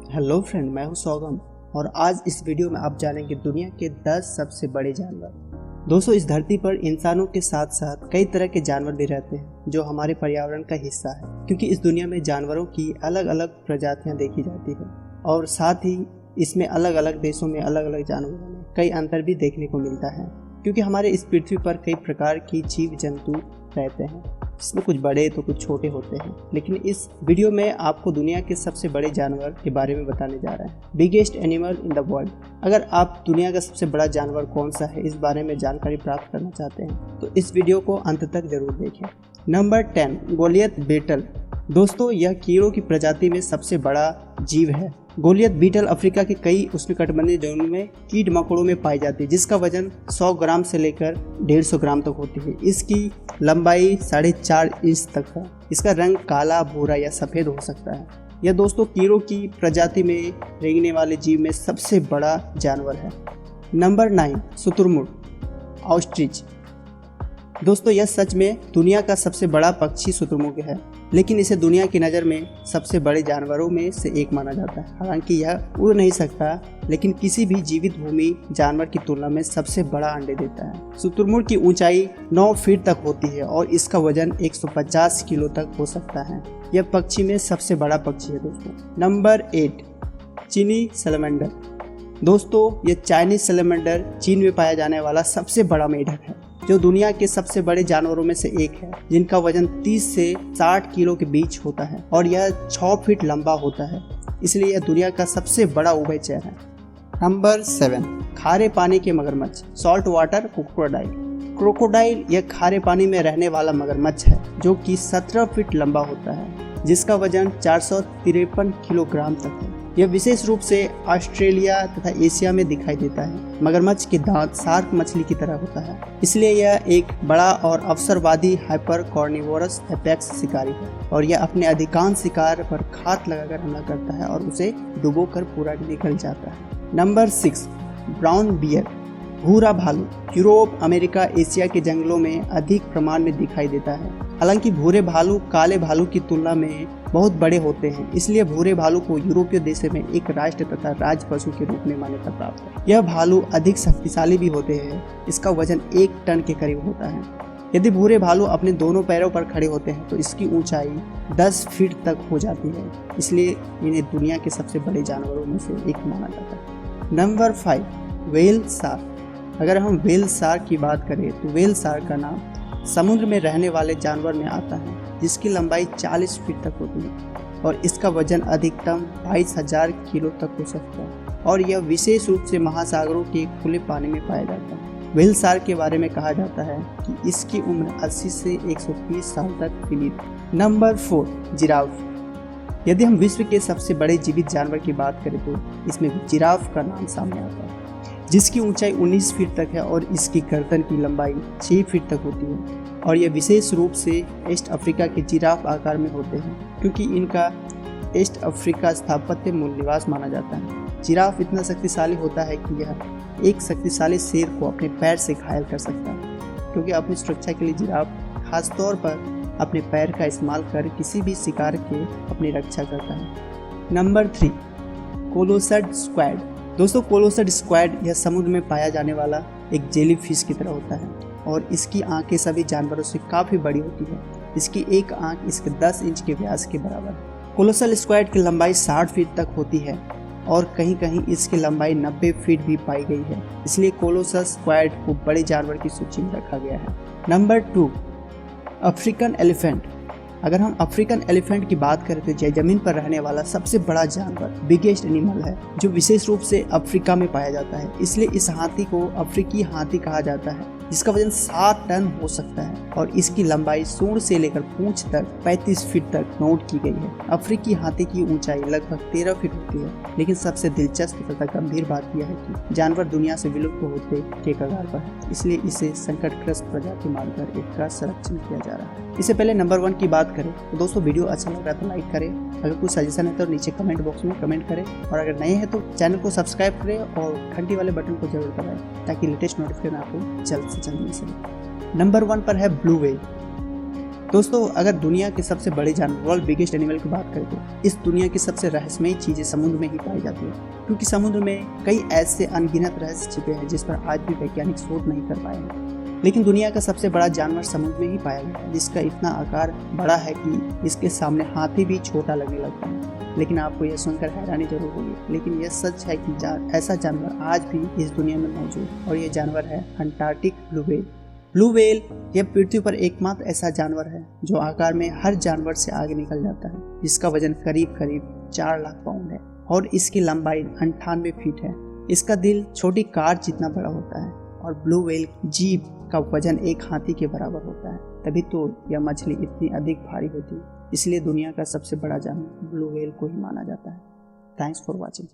Hello friend, मैं हूं सौगम और आज इस वीडियो में आप जानेंगे दुनिया के 10 सबसे बड़े जानवर। दोस्तों, इस धरती पर इंसानों के साथ साथ कई तरह के जानवर भी रहते हैं जो हमारे पर्यावरण का हिस्सा है, क्योंकि इस दुनिया में जानवरों की अलग अलग प्रजातियां देखी जाती है और साथ ही इसमें अलग अलग देशों में अलग अलग जानवरों में कई अंतर भी देखने को मिलता है, क्योंकि हमारे इस पृथ्वी पर कई प्रकार की जीव जंतु रहते हैं, जिसमें कुछ बड़े तो कुछ छोटे होते हैं। लेकिन इस वीडियो में आपको दुनिया के सबसे बड़े जानवर के बारे में बताने जा रहे हैं, biggest animal in the world. अगर आप दुनिया का सबसे बड़ा जानवर कौन सा है इस बारे में जानकारी प्राप्त करना चाहते हैं तो इस वीडियो को अंत तक जरूर देखें। Number 10, Goliath beetle. दोस्तों, यह कीड़ों की प्रजाति में सबसे बड़ा जीव है। गोलियत बीटल अफ्रीका के कई उष्णकटिबंधीय जोनों में कीट मकोड़ों में पाई जाती है, जिसका वजन 100 ग्राम से लेकर 150 ग्राम तक होती है। इसकी लंबाई 4.5 इंच तक है। इसका रंग काला, भूरा या सफ़ेद हो सकता है। यह दोस्तों कीड़ों की प्रजाति में रेंगने वाले जीव में सबसे बड़ा जानवर है। नंबर 9, शुतुरमुर्ग, ऑस्ट्रिच। दोस्तों, यह सच में दुनिया का सबसे बड़ा पक्षी शुतुरमुर्ग है, लेकिन इसे दुनिया की नज़र में सबसे बड़े जानवरों में से एक माना जाता है। हालांकि यह उड़ नहीं सकता, लेकिन किसी भी जीवित भूमि जानवर की तुलना में सबसे बड़ा अंडे देता है। शुतुरमुर्ग की ऊंचाई 9 फीट तक होती है और इसका वजन 150 किलो तक हो सकता है। यह पक्षी में सबसे बड़ा पक्षी है दोस्तों। नंबर 8, चीनी सैलमैंडर। दोस्तों, यह चाइनीज सैलमैंडर चीन में पाया जाने वाला सबसे बड़ा मेढक है, जो दुनिया के सबसे बड़े जानवरों में से एक है, जिनका वजन 30 से 60 किलो के बीच होता है और यह 6 फीट लंबा होता है, इसलिए यह दुनिया का सबसे बड़ा उभयचर है। नंबर 7, खारे पानी के मगरमच्छ, सॉल्ट वाटर क्रोकोडाइल। क्रोकोडाइल यह खारे पानी में रहने वाला मगरमच्छ है, जो कि 17 फीट लंबा होता है, जिसका वजन 453 किलोग्राम तक है। यह विशेष रूप से ऑस्ट्रेलिया तथा एशिया में दिखाई देता है। मगरमच्छ के दांत शार्क मछली की तरह होता है, इसलिए यह एक बड़ा और अवसरवादी हाइपर कॉर्निवोरस एपेक्स शिकारी है और यह अपने अधिकांश शिकार पर घात लगाकर हमला करता है और उसे डुबोकर पूरा निकल जाता है। नंबर 6, ब्राउन बियर, भूरा भालू। यूरोप, अमेरिका, एशिया के जंगलों में अधिक प्रमाण में दिखाई देता है। हालांकि भूरे भालू काले भालू की तुलना में बहुत बड़े होते हैं, इसलिए भूरे भालू को यूरोपीय देशों में एक राष्ट्र तथा राज पशु के रूप में मान्यता प्राप्त है। यह भालू अधिक शक्तिशाली भी होते हैं। इसका वजन 1 टन के करीब होता है। यदि भूरे भालू अपने दोनों पैरों पर खड़े होते हैं तो इसकी ऊंचाई 10 फीट तक हो जाती है, इसलिए इन्हें दुनिया के सबसे बड़े जानवरों में से एक माना जाता है। Number 5, whale shark. अगर हम व्हेल शार्क की बात करें तो व्हेल शार्क का नाम समुद्र में रहने वाले जानवर में आता है, जिसकी लंबाई 40 फीट तक होती है और इसका वजन अधिकतम 22,000 किलो तक हो सकता है और यह विशेष रूप से महासागरों के खुले पानी में पाया जाता है। व्हेल शार्क के बारे में कहा जाता है कि इसकी उम्र 80 से 130 साल तक फैली। Number 4, giraffe. यदि हम विश्व के सबसे बड़े जीवित जानवर की बात करें तो इसमें जिराफ का नाम सामने आता है, जिसकी ऊंचाई 19 फीट तक है और इसकी गर्दन की लंबाई 6 फीट तक होती है और यह विशेष रूप से ईस्ट अफ्रीका के जिराफ आकार में होते हैं, क्योंकि इनका ईस्ट अफ्रीका स्थापत्य मूल निवास माना जाता है। जिराफ इतना शक्तिशाली होता है कि यह एक शक्तिशाली शेर को अपने पैर से घायल कर सकता है, क्योंकि अपनी सुरक्षा के लिए जिराफ खासतौर पर अपने पैर का इस्तेमाल कर किसी भी शिकार के अपनी रक्षा करता है। नंबर 3, कोलोसड स्क्वैड। दोस्तों, कोलोसड स्क्वैड यह समुद्र में पाया जाने वाला एक जेलीफिश की तरह होता है और इसकी आंखें सभी जानवरों से काफ़ी बड़ी होती है। इसकी एक आंख इसके 10 इंच के व्यास के बराबर है। कोलोसल स्क्वैड की लंबाई 60 फीट तक होती है और कहीं कहीं इसकी लंबाई 90 फीट भी पाई गई है, इसलिए कोलोसल स्क्वैड को बड़े जानवर की सूची में रखा गया है। Number 2, African elephant. अगर हम अफ्रीकन एलिफेंट की बात करें तो यह जमीन पर रहने वाला सबसे बड़ा जानवर, बिगेस्ट एनिमल है, जो विशेष रूप से अफ्रीका में पाया जाता है। इसलिए इस हाथी को अफ्रीकी हाथी कहा जाता है, जिसका वजन 7 टन हो सकता है और इसकी लंबाई सूंड से लेकर पूंछ तक 35 फीट तक नोट की गई है। अफ्रीकी हाथी की ऊंचाई लगभग 13 फीट होती है, लेकिन सबसे दिलचस्प तथा गंभीर बात यह है कि जानवर दुनिया से विलुप्त होते के कगार पर है, इसलिए इसे संकटग्रस्त प्रजाति मानकर इसका संरक्षण किया जा रहा है। इससे पहले नंबर 1 की बात करें तो दोस्तों, वीडियो अच्छा लग रहा है तो लाइक करें, अगर कुछ सजेशन है तो नीचे कमेंट बॉक्स में कमेंट करें और अगर नए हैं तो चैनल को सब्सक्राइब करें और घंटी वाले बटन को जरूर दबाएं ताकि लेटेस्ट नोटिफिकेशन आपको जल्द से जल्द मिल सके। नंबर 1 पर है ब्लू व्हेल। दोस्तों, अगर दुनिया के सबसे बड़े जानवर वर्ल्ड बिगेस्ट एनिमल की बात करें तो इस दुनिया की सबसे रहस्यमयी चीजें समुद्र में ही पाई जाती है, क्योंकि समुद्र में कई ऐसे अनगिनत रहस्य छिपे हैं जिस पर आज भी वैज्ञानिक शोध नहीं कर पाए हैं। लेकिन दुनिया का सबसे बड़ा जानवर समुद्र में ही पाया गया है, जिसका इतना आकार बड़ा है कि इसके सामने हाथी भी छोटा लगने लगता है। लेकिन आपको यह सुनकर हैरानी जरूर होगी, लेकिन यह सच है कि ऐसा जानवर आज भी इस दुनिया में मौजूद, और यह जानवर है Antarctic blue whale. Blue whale यह पृथ्वी पर एकमात्र ऐसा जानवर है जो आकार में हर जानवर से आगे निकल जाता है, जिसका वजन करीब 4 लाख पाउंड है और इसकी लंबाई 98 फीट है। इसका दिल छोटी कार जितना बड़ा होता है और ब्लू व्हेल जीभ का वजन एक हाथी के बराबर होता है। तभी तो यह मछली इतनी अधिक भारी होती है, इसलिए दुनिया का सबसे बड़ा जानवर ब्लू व्हेल को ही माना जाता है। Thanks for watching.